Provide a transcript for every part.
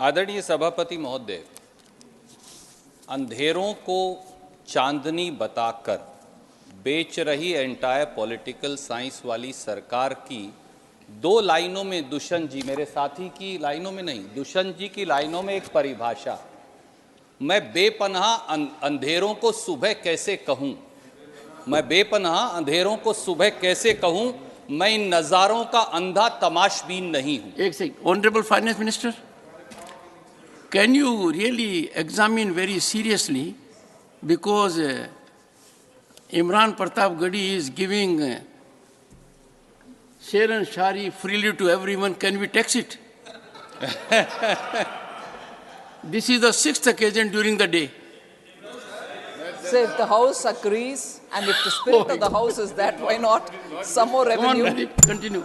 आदरणीय सभापति महोदय, अंधेरों को चांदनी बताकर बेच रही एंटायर पॉलिटिकल साइंस वाली सरकार की दो लाइनों में, दुष्यंत जी, मेरे साथी की लाइनों में नहीं, दुष्यंत जी की लाइनों में एक परिभाषा, मैं बेपनाह अंधेरों को सुबह कैसे कहूं, मैं बेपनाह अंधेरों को सुबह कैसे कहूं, मैं इन नज़ारों का अंधा तमाशबीन नहीं हूं। एक second, honourable finance minister, can you really examine very seriously, because Imran Pratap Gadi is giving Sher and Shari freely to everyone, can we tax it? This is the sixth occasion during the day. So if the House agrees and if the spirit of the House is that, why not some more revenue? Go on, Pradeep, continue.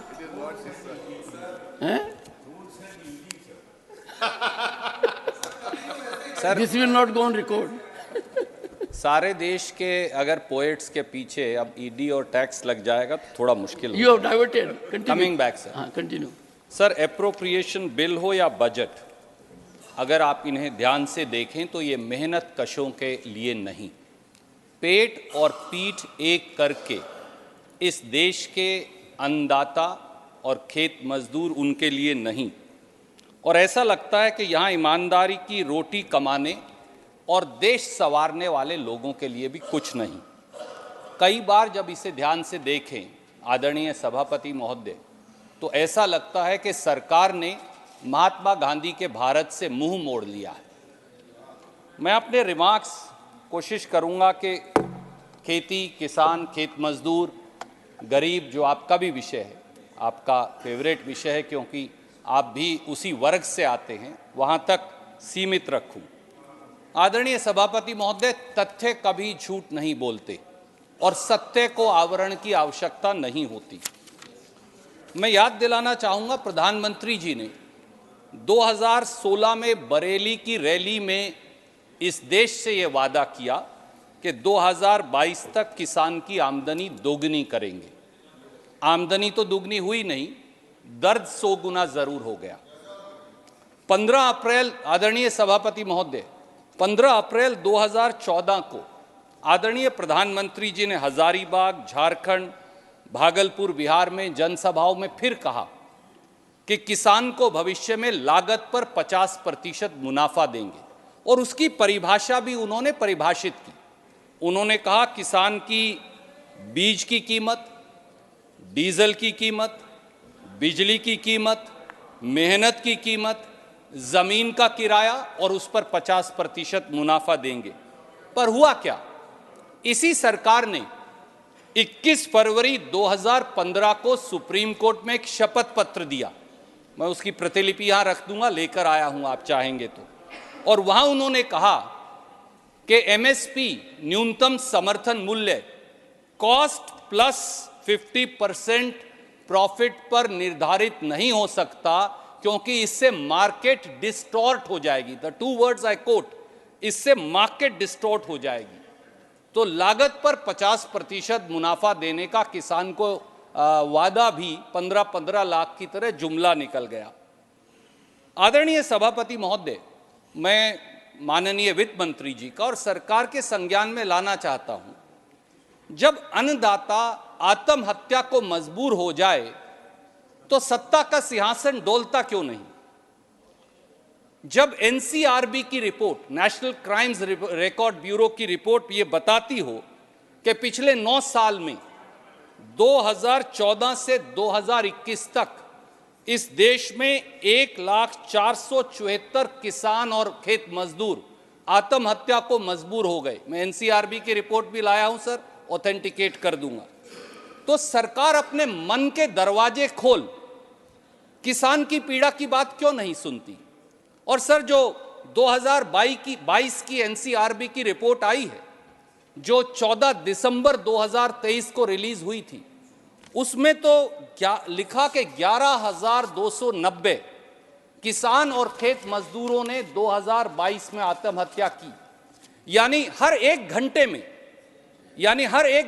Sir, this will not go on record. सारे देश के अगर poets के पीछे अब ED और tax लग जाएगा तो थोड़ा मुश्किल You have diverted. Continue. Coming back sir. हाँ, continue. सर, एप्रोप्रिएशन बिल हो या बजट, अगर आप इन्हें ध्यान से देखें तो ये मेहनत कशों के लिए नहीं, पेट और पीठ एक करके इस देश के अन्नदाता और खेत मजदूर उनके लिए नहीं, और ऐसा लगता है कि यहाँ ईमानदारी की रोटी कमाने और देश संवारने वाले लोगों के लिए भी कुछ नहीं। कई बार जब इसे ध्यान से देखें आदरणीय सभापति महोदय, तो ऐसा लगता है कि सरकार ने महात्मा गांधी के भारत से मुंह मोड़ लिया है। मैं अपने रिमार्क्स कोशिश करूंगा कि खेती, किसान, खेत मजदूर, गरीब, जो आपका भी विषय है, आपका फेवरेट विषय है क्योंकि आप भी उसी वर्ग से आते हैं, वहां तक सीमित रखूं। आदरणीय सभापति महोदय, तथ्य कभी झूठ नहीं बोलते और सत्य को आवरण की आवश्यकता नहीं होती। मैं याद दिलाना चाहूंगा, प्रधानमंत्री जी ने 2016 में बरेली की रैली में इस देश से ये वादा किया कि 2022 तक किसान की आमदनी दोगुनी करेंगे। आमदनी तो दुगनी हुई नहीं, दर्द 100 गुना जरूर हो गया। 15 अप्रैल, आदरणीय सभापति महोदय, 15 अप्रैल 2014 को आदरणीय प्रधानमंत्री जी ने हजारीबाग, झारखंड, भागलपुर, बिहार में जनसभाओं में फिर कहा कि किसान को भविष्य में लागत पर 50% मुनाफा देंगे, और उसकी परिभाषा भी उन्होंने परिभाषित की। उन्होंने कहा किसान की बीज की कीमत, डीजल की कीमत, बिजली की कीमत, मेहनत की कीमत, जमीन का किराया, और उस पर 50% मुनाफा देंगे। पर हुआ क्या? इसी सरकार ने 21 फरवरी 2015 को सुप्रीम कोर्ट में एक शपथ पत्र दिया, मैं उसकी प्रतिलिपि यहां रख दूंगा, लेकर आया हूं आप चाहेंगे तो, और वहां उन्होंने कहा कि एमएसपी, न्यूनतम समर्थन मूल्य, कॉस्ट प्लस 50% प्रॉफिट पर निर्धारित नहीं हो सकता, क्योंकि इससे मार्केट डिस्टॉर्ट हो जाएगी। द 2 वर्ड्स आई कोट, इससे मार्केट डिस्टॉर्ट हो जाएगी। तो लागत पर 50% मुनाफा देने का किसान को वादा भी 15-15 लाख की तरह जुमला निकल गया। आदरणीय सभापति महोदय, मैं माननीय वित्त मंत्री जी का और सरकार के संज्ञान में लाना चाहता हूं, जब अन्नदाता आत्महत्या को मजबूर हो जाए तो सत्ता का सिंहासन डोलता क्यों नहीं? जब एनसीआरबी की report, national crimes record bureau की रिपोर्ट ये बताती हो कि पिछले 9 साल में 2014 से 2021 तक इस देश में 1,04,74 किसान और खेत मजदूर आत्महत्या को मजबूर हो गए। मैं एनसीआरबी की रिपोर्ट भी लाया हूं सर, ऑथेंटिकेट कर दूंगा। तो सरकार अपने मन के दरवाजे खोल किसान की पीड़ा की बात क्यों नहीं सुनती? और सर, जो 2022 की एनसीआरबी की रिपोर्ट आई है, जो 14 दिसंबर 2023 को रिलीज हुई थी, उसमें तो क्या लिखा कि 11,290 किसान और खेत मजदूरों ने 2022 में आत्महत्या की। यानी हर एक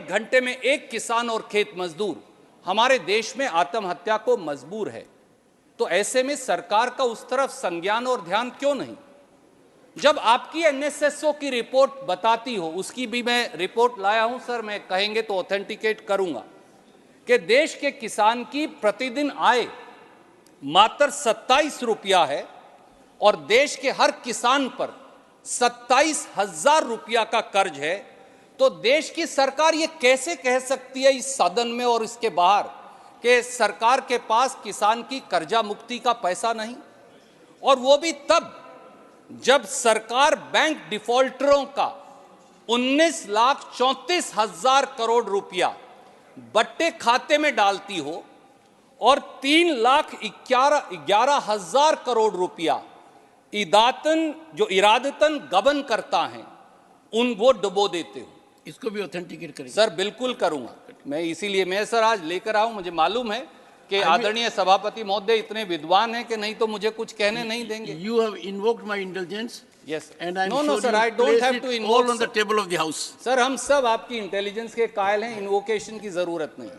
घंटे में एक किसान और खेत मजदूर हमारे देश में आत्महत्या को मजबूर है। तो ऐसे में सरकार का उस तरफ संज्ञान और ध्यान क्यों नहीं? जब आपकी एनएसएसओ की रिपोर्ट बताती हो, उसकी भी मैं रिपोर्ट लाया हूं सर, मैं कहेंगे तो ऑथेंटिकेट करूंगा कि देश के किसान की प्रतिदिन आय मात्र 27 रुपया है और देश के हर किसान पर 27,000 रुपया का कर्ज है, तो देश की सरकार ये कैसे कह सकती है इस सदन में और इसके बाहर कि सरकार के पास किसान की कर्जा मुक्ति का पैसा नहीं? और वो भी तब जब सरकार बैंक डिफॉल्टरों का 19,34,000 करोड़ रुपया बट्टे खाते में डालती हो और 3,11,000 करोड़ रुपया इरादतन गबन करता है, वो डुबो देते हो। इसको भी ऑथेंटिकेट करेंगे सर बिल्कुल करूंगा मैं, इसीलिए मैं सर आज लेकर आऊं। मुझे मालूम है कि आदरणीय सभापति महोदय इतने विद्वान हैं कि नहीं तो मुझे कुछ कहने नहीं देंगे। You have invoked my indulgence. Yes. And I'm No, sure sir, you I don't place have it to invoke, all on the sir. table of the house. Sir हम सब आपकी इंटेलिजेंस के कायल हैं, इन्वोकेशन की जरूरत नहीं है।